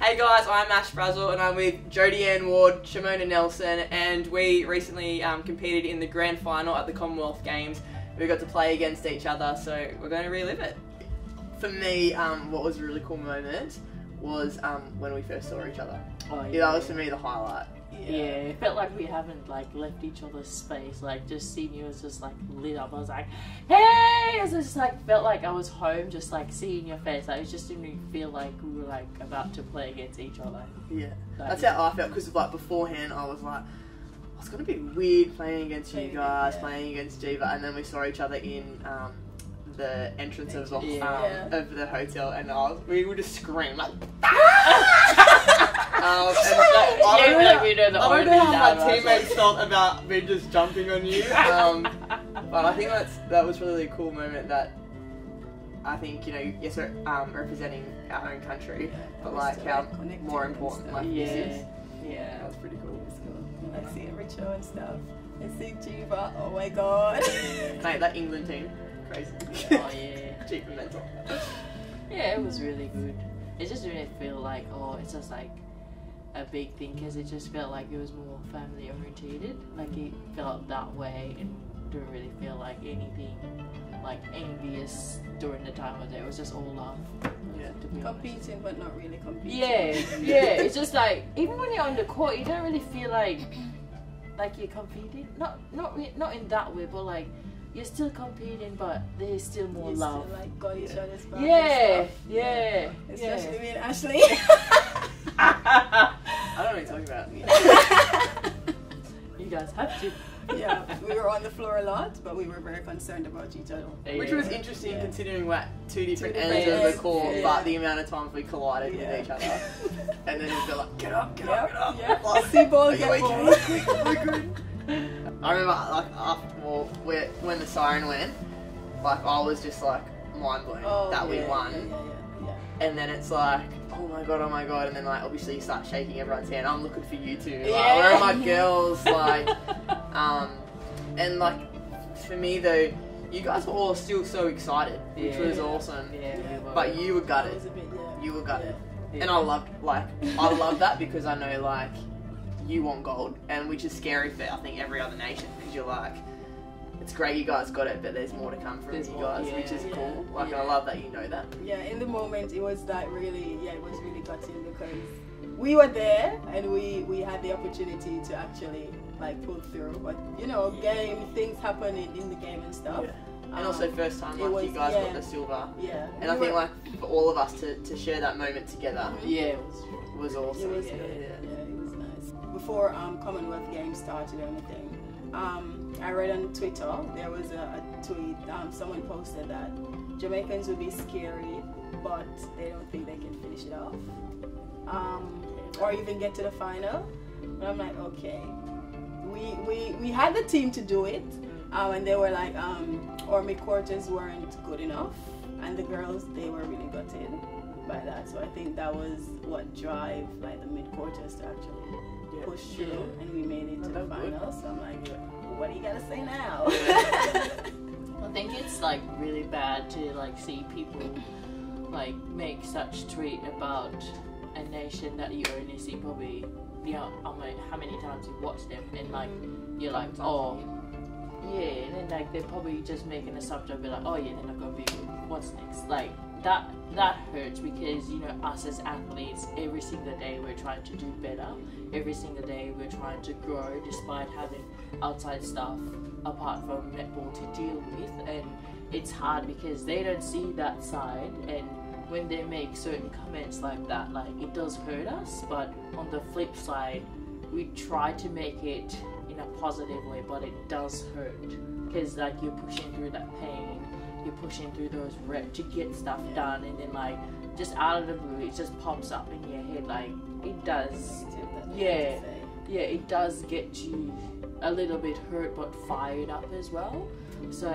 Hey guys, I'm Ash Brazill and I'm with Jodi-Ann Ward, Shimona Nelson, and we recently competed in the grand final at the Commonwealth Games. We got to play against each other, so we're going to relive it. For me, what was a really cool moment was when we first saw each other. Oh, yeah, that was for me the highlight. Yeah, it felt like we haven't left each other's space. Just seeing you was just lit up. I was like, hey! It was just felt like I was home, just seeing your face. It just didn't feel like we were about to play against each other. Yeah, that's how I felt, because beforehand I was like, oh, it's gonna be weird playing against you guys, playing against Jiva, and then we saw each other in the entrance of the hotel, and we would just scream like. I don't know how my teammates felt about me just jumping on you, but I think that was really a cool moment. That I think, yes, we're representing our own country, but how more important this is. Yeah, that was pretty cool. It's cool. I see Richo and stuff. I see Jiva. Oh my god. Mate, that England team, crazy. Oh yeah. Jiva mental. Yeah, it was really good. It just didn't feel like, it's just a big thing, because it just felt like it was more family orientated. It felt that way, and didn't really feel like anything envious during the time of it. It was just all love. Yeah. To be competing, honest. but not really competing. Yeah. It's just even when you're on the court, you don't really feel like you're competing. Not in that way, but you're still competing, but there's still more love. Still, got each other's back. Yeah. Especially me and Ashley. I don't know what you're talking about. You guys have to. Yeah, we were on the floor a lot, but we were very concerned about each other. Which was interesting, considering we're at two different ends of the court, but the amount of times we collided with each other. And then we'd be like, get up. Yeah. See ball, get ball. We're good. I remember, when the siren went, I was just mind blown that we won. Yeah. And then it's like, oh my god, and then obviously you start shaking everyone's hand. I'm looking for you two. Where are my girls? And for me though, you guys were all still so excited, which was awesome. Yeah. But you were gutted. You were gutted. Yeah. And I love that, because I know you want gold, and which is scary for I think every other nation, because you're it's great you guys got it, but there's more to come from you guys, which is cool. I love that you know that. Yeah, in the moment it was really, it was really gutting, because we were there and we had the opportunity to actually pull through. But game things happen in the game and stuff. Yeah. And also first time you guys got the silver. Yeah. And I think for all of us to share that moment together. Yeah, was awesome. It was good. Yeah, it was nice. Before Commonwealth Games started or anything, I read on Twitter, there was a tweet, someone posted that Jamaicans will be scary, but they don't think they can finish it off, or even get to the final. And I'm like, okay, we had the team to do it, and they were our mid-quarters weren't good enough, and the girls, they were really gutted by that. So I think that was what drive the mid-quarters to actually push through, and we made it to the final. So I'm like, what do you gotta say now? I think it's really bad to see people make such tweet about a nation that you only see probably how many times you watch them, and you're and then they're probably just making a subject, be they're not gonna be good. What's next? That hurts, because us as athletes, every single day we're trying to do better. Every single day we're trying to grow, despite having outside stuff apart from netball to deal with, and it's hard because they don't see that side, and when they make certain comments like that, it does hurt us. But on the flip side, we try to make it in a positive way, but it does hurt, because you're pushing through that pain, you're pushing through those reps to get stuff done, and then just out of the blue it just pops up in your head. It does, it does get you a little bit hurt but fired up as well. So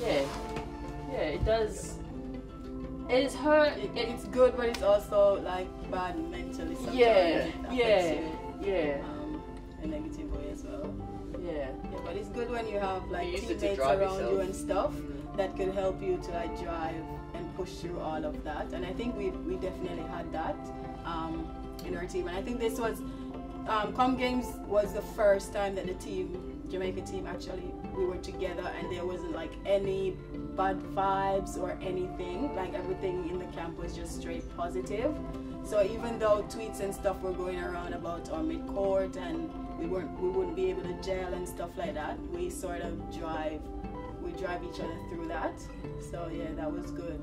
it does. It's hurt. It's good, but it's also bad mentally sometimes. A negative way as well. Yeah, but it's good when you have teammates around you and stuff. that could help you to like drive and push through all of that. And I think we definitely had that in our team. And I think this was Com Games was the first time that the Jamaica team actually we were together, and there wasn't like any bad vibes or anything. Like everything in the camp was just straight positive. So even though tweets and stuff were going around about our mid-court and we wouldn't be able to gel and stuff like that, we sort of drive each other through that. So yeah, that was good.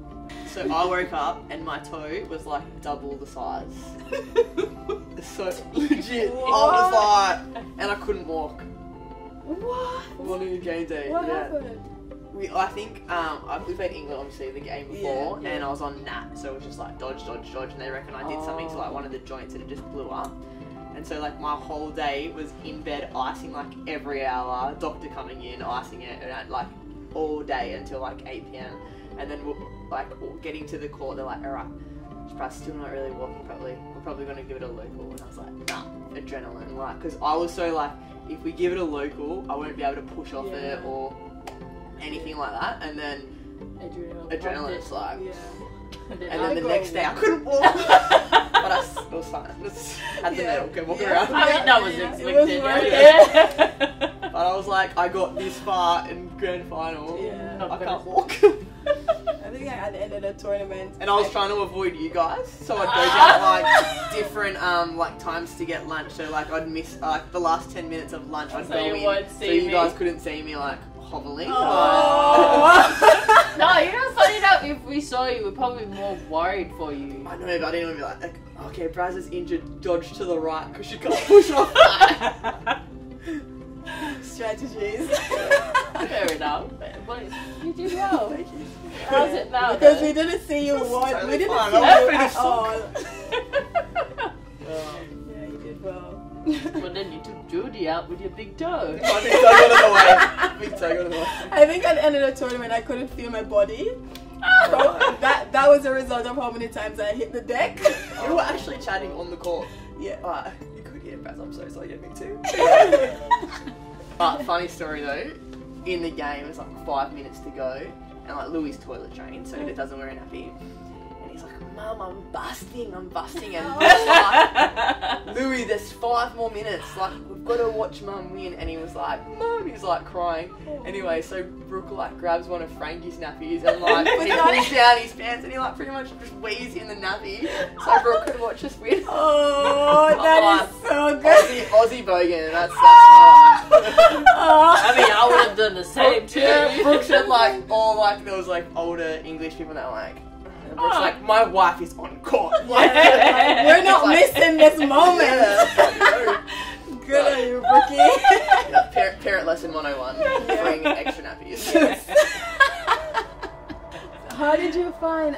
So I woke up and my toe was like double the size. So legit. What? I was like, and I couldn't walk. What? On a game day. What yeah. happened? I think we played England obviously the game before, Yeah. and I was on nat, so it was just like dodge, and they reckon I did something to like one of the joints and it just blew up. And so like my whole day was in bed icing like every hour, doctor coming in, icing it, and like all day until like 8 p.m. And then we're getting to the court, they're like, alright, she's probably still not really walking properly, we're probably going to give it a local. And I was like, nah, adrenaline, like, because I was so like, if we give it a local, I won't be able to push off it or anything like that. And then adrenaline's like, and then the next day I couldn't walk. But it was fine. Just had the medal, go walk around. I mean, that was expected. But I was like, I got this far in grand final. Yeah. I can't walk. I think at the end of the tournament. And I was trying to avoid you guys, so I'd go down like different like times to get lunch. So like I'd miss like the last 10 minutes of lunch. I'd go in, so you guys couldn't see me like hobbling. Oh. No, you know, funny enough, if we saw you, we're probably more worried for you. I know, but I didn't want to be like, okay, Braz is injured, dodge to the right because she can't push off that. Strategies. Fair enough. But you did well. Thank you. How's it now? Because we didn't see you Totally we didn't fine. see I you was at pretty all. Yeah, you did well. But then you took Jodi out with your big toe. My big toe got in the way. Big toe got in the way. I think at the end of the tournament I couldn't feel my body. So that was a result of how many times I hit the deck. You were actually chatting on the court. Yeah. You could hear Braz, I'm so sorry, yeah, me too. But funny story though, in the game it's like 5 minutes to go, and like Louis toilet trained, so he doesn't wear a nappy. And he's like, Mum, I'm busting, and just like, Louis, there's 5 more minutes, like, we've got to watch Mum win. And he was like, Mum, he's like crying. Anyway, so Brooke like grabs one of Frankie's nappies and like, he pulls down his pants and he like pretty much just wheezes in the nappy, so Brooke could watch us win. Oh, that is so good. Aussie bogan, that's hard. I mean, I would have done the same too. Yeah, Brooks had like, all like, there was like older English people that were like, and Brooks like, my wife is on court. Like, we're not like, missing this moment. Yeah, Good on you, Brookie. yeah, parent lesson 101, bring extra nappies. Yes. How did you find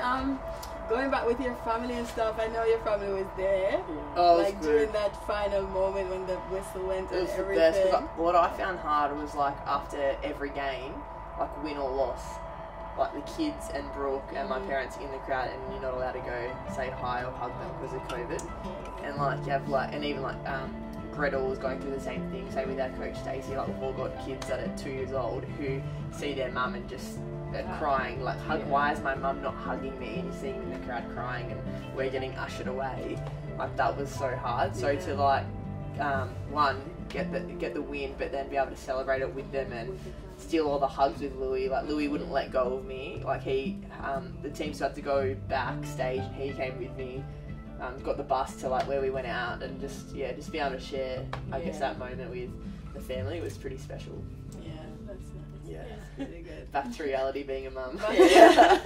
going back with your family and stuff? I know your family was there. Oh, like during that final moment when the whistle went it and was the everything. best. 'Cause what I found hard was like after every game, like win or loss, like the kids and Brooke and my parents in the crowd, and you're not allowed to go say hi or hug them because of COVID. And like you have like, and even like Gretel was going through the same thing. Same with our coach Stacey. Like we've all got kids that are 2 years old who see their mum and just crying, like hug. Why is my mum not hugging me? And you see them in the crowd crying, and we're getting ushered away. Like that was so hard. So to like one get the win, but then be able to celebrate it with them and steal all the hugs with Louis. Like Louis wouldn't let go of me. Like he, the team still had to go backstage, and he came with me. Got the bus to like where we went out, and just be able to share, I guess, that moment with the family was pretty special. Yeah, that's nice. Yeah. That's really good. Back to reality, being a mum. Yeah.